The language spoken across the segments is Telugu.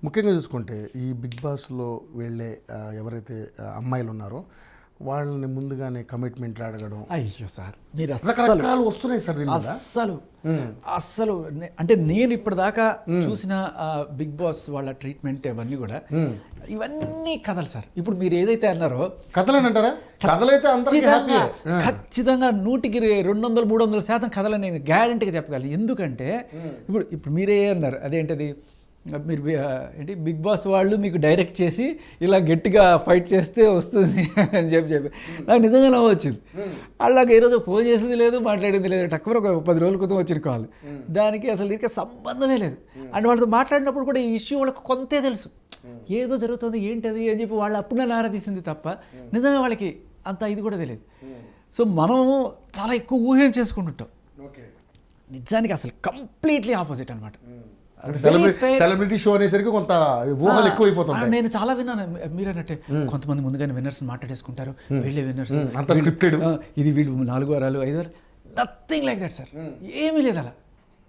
ముఖ్యంగా చూసుకుంటే ఈ బిగ్ బాస్లో వెళ్ళే ఎవరైతే అమ్మాయిలు ఉన్నారో వాళ్ళని ముందుగానే కమిట్మెంట్లు అడగడం, అయ్యో సార్ మీరు రకరకాలు వస్తున్నాయి సార్ దీని మీద. అస్సలు అంటే నేను ఇప్పటిదాకా చూసిన బిగ్ బాస్ వాళ్ళ ట్రీట్మెంట్ అవన్నీ కూడా ఇవన్నీ కథలు సార్. ఇప్పుడు మీరు ఏదైతే అన్నారో కథలేనంటారా? కథలైతే ఖచ్చితంగా 100కి 200-300% కథలని నేను గ్యారంటీగా చెప్పగలను. ఎందుకంటే ఇప్పుడు మీరే అన్నారు అదేంటది, మీరు ఏంటి బిగ్ బాస్ వాళ్ళు మీకు డైరెక్ట్ చేసి ఇలా గట్టిగా ఫైట్ చేస్తే వస్తుంది అని చెప్పి నాకు నిజంగా నవ్వు వచ్చింది. అలాగే ఈరోజు ఫోన్ చేసేది లేదు, మాట్లాడేది లేదు. టక్కువ ఒక 10 రోజుల క్రితం వచ్చిన కాల్, దానికి అసలు దీనికి సంబంధమే లేదు. అండ్ వాళ్ళతో మాట్లాడినప్పుడు కూడా ఈ ఇష్యూ వాళ్ళకి కొంతే తెలుసు, ఏదో జరుగుతుంది ఏంటది అని చెప్పి వాళ్ళు అప్పుడే నారదీసింది తప్ప నిజంగా వాళ్ళకి అంత ఇది కూడా తెలియదు. సో మనం చాలా ఎక్కువ ఊహం చేసుకుంటుంటాం, నిజానికి అసలు కంప్లీట్లీ ఆపోజిట్ అనమాట. సెలబ్రిటీ షో అనేసరికి కొంత ఊహలు ఎక్కువైపోతుంది. నేను చాలా విన్నాను మీరన్నట్టే, కొంతమంది ముందుగానే విన్నర్స్ మాట్లాడేసుకుంటారు, వీళ్ళే విన్నర్స్, అంత స్క్రిప్టెడ్, ఇది వీళ్ళు 4 వారాలు 5 వారాలు, నథింగ్ లైక్ దట్ సార్. ఏమీ లేదు అలా.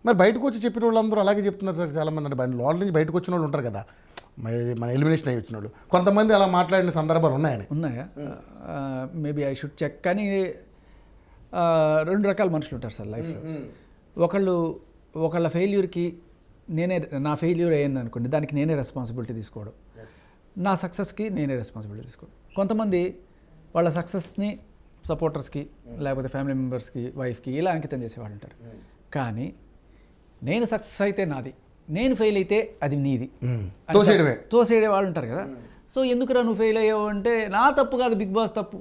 మరి బయటకు వచ్చి చెప్పిన వాళ్ళందరూ అలాగే చెప్తున్నారు సార్. చాలా మంది అంటే లోపల నుంచి బయటకు వచ్చిన వాళ్ళు ఉంటారు కదా, మన ఎలిమినేషన్ అయ్యి వచ్చిన వాళ్ళు, కొంతమంది అలా మాట్లాడిన సందర్భాలు ఉన్నాయా? Maybe I should check. కానీ 2 రకాల మనుషులు ఉంటారు సార్ లైఫ్లో. ఒకళ్ళ ఫెయిల్యూర్కి నా ఫెయిల్యూర్ అయ్యింది అనుకోండి, దానికి నేనే రెస్పాన్సిబిలిటీ తీసుకోవడం, నా సక్సెస్కి నేనే రెస్పాన్సిబిలిటీ తీసుకోవడం. కొంతమంది వాళ్ళ సక్సెస్ని సపోర్టర్స్కి లేకపోతే ఫ్యామిలీ మెంబర్స్కి, వైఫ్కి ఇలా అంకితం చేసేవాళ్ళు ఉంటారు. కానీ నేను సక్సెస్ అయితే నాది, నేను ఫెయిల్ అయితే అది నీది తోసేడే వాళ్ళు ఉంటారు కదా. సో ఎందుకురా నువ్వు ఫెయిల్ అయ్యావు అంటే నా తప్పు కాదు, బిగ్ బాస్ తప్పు,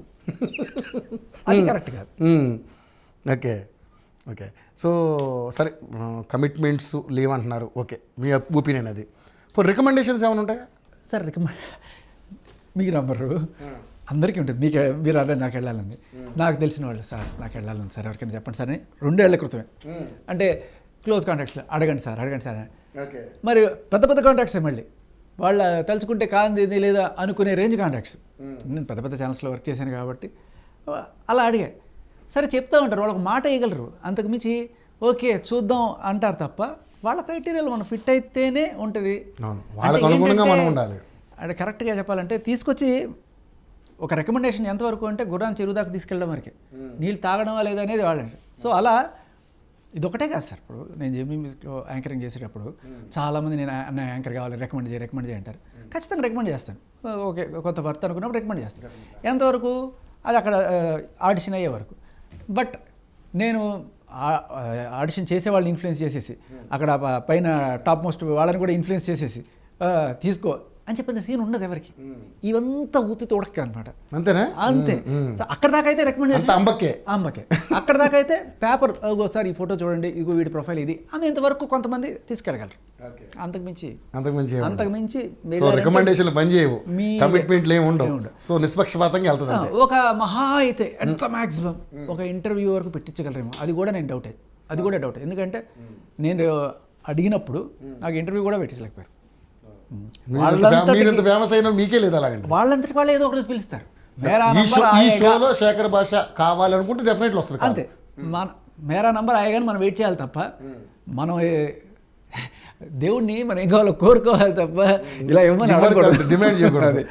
అది కరెక్ట్ కాదు. ఓకే సో సరే, కమిట్మెంట్స్ లేవంటున్నారు, ఓకే మీ ఒపీనియన్ అది. ఇప్పుడు రికమెండేషన్స్ ఏమైనా ఉంటాయా సార్? మీకు నంబరు అందరికీ ఉంటుంది, మీరు అలా నాకు వెళ్ళాలండి, నాకు తెలిసిన వాళ్ళు సార్ నాకు వెళ్ళాలని సార్ ఎవరికైనా చెప్పండి సార్ అని 2 ఏళ్ల క్రితమే, అంటే క్లోజ్ కాంటాక్ట్స్లో అడగండి సార్ అని. మరి పెద్ద కాంటాక్ట్సే, మళ్ళీ వాళ్ళ తలుచుకుంటే కాంది లేదా అనుకునే రేంజ్ కాంటాక్ట్స్. నేను పెద్ద ఛానల్స్లో వర్క్ చేశాను కాబట్టి అలా అడిగా. సరే చెప్తా ఉంటారు, వాళ్ళకి మాట వేయగలరు, అంతకుమించి ఓకే చూద్దాం అంటారు తప్ప వాళ్ళ క్రైటీరియాలో మనం ఫిట్ అయితేనే ఉంటుంది. అంటే కరెక్ట్గా చెప్పాలంటే తీసుకొచ్చి ఒక రికమెండేషన్ ఎంతవరకు అంటే గుర్రాన్ని చెరువు దాకా తీసుకెళ్ళడం వరకే, నీళ్ళు తాగడమా లేదా అనేది వాళ్ళంటే. సో అలా ఇదొకటే కాదు సార్. ఇప్పుడు నేను జెమినిలో యాంకరింగ్ చేసేటప్పుడు చాలామంది నేను యాంకర్ కావాలి రికమెండ్ చేయి అంటారు. ఖచ్చితంగా రికమెండ్ చేస్తాను. ఓకే కొంత వర్త్ అనుకున్నప్పుడు రికమెండ్ చేస్తాను. ఎంతవరకు అది అక్కడ ఆడిషన్ అయ్యే వరకు. బట్ నేను ఆడిషన్ చేసే వాళ్ళని ఇన్ఫ్లుయెన్స్ చేసేసి అక్కడ పైన టాప్ మోస్ట్ వాళ్ళని కూడా ఇన్ఫ్లుయెన్స్ చేసేసి తీసుకో అని చెప్పిన సీన్ ఉండదు ఎవరికి. ఇవంతా ఊతి తోడక అనమాట. అంతేనా? అంతే. అక్కడ దాకా అయితే రికమెండేషన్ అంబకే. అక్కడ దాకా అయితే పేపర్ ఒకసారి ఈ ఫోటో చూడండి, ఇగో వీడి ప్రొఫైల్ ఇది అనేంతవరకు కొంతమంది తీసుకెళ్ళగలరు. అంతకుమించి రికమెండేషన్లు పని చేయవు, కమిట్మెంట్లు ఏమి ఉండవు. సో నిష్పక్షపాతంగా వెళ్తుంది. ఒక మహా అయితే ఎంత మ్యాక్సిమం ఒక ఇంటర్వ్యూ వరకు పెట్టించగలరేమో, అది కూడా డౌటే. ఎందుకంటే నేను అడిగినప్పుడు నాకు ఇంటర్వ్యూ కూడా పెట్టించలేకపోయారు. వాళ్ళంతటి వాళ్ళు ఏదో ఒకటి పిలుస్తారు. ఈ షోలో శేఖర్ భాష కావాలనుకుంటే డెఫినెట్లీ వస్తుంది. అంతే, మేరా నంబర్ ఆయగానే మనం వెయిట్ చేయాలి తప్ప, మనం దేవుణ్ణి మనం ఏం కావాలో కోరుకోవాలి తప్ప ఇలా ఇవ్వమని డిమాండ్ చేయకూడదు.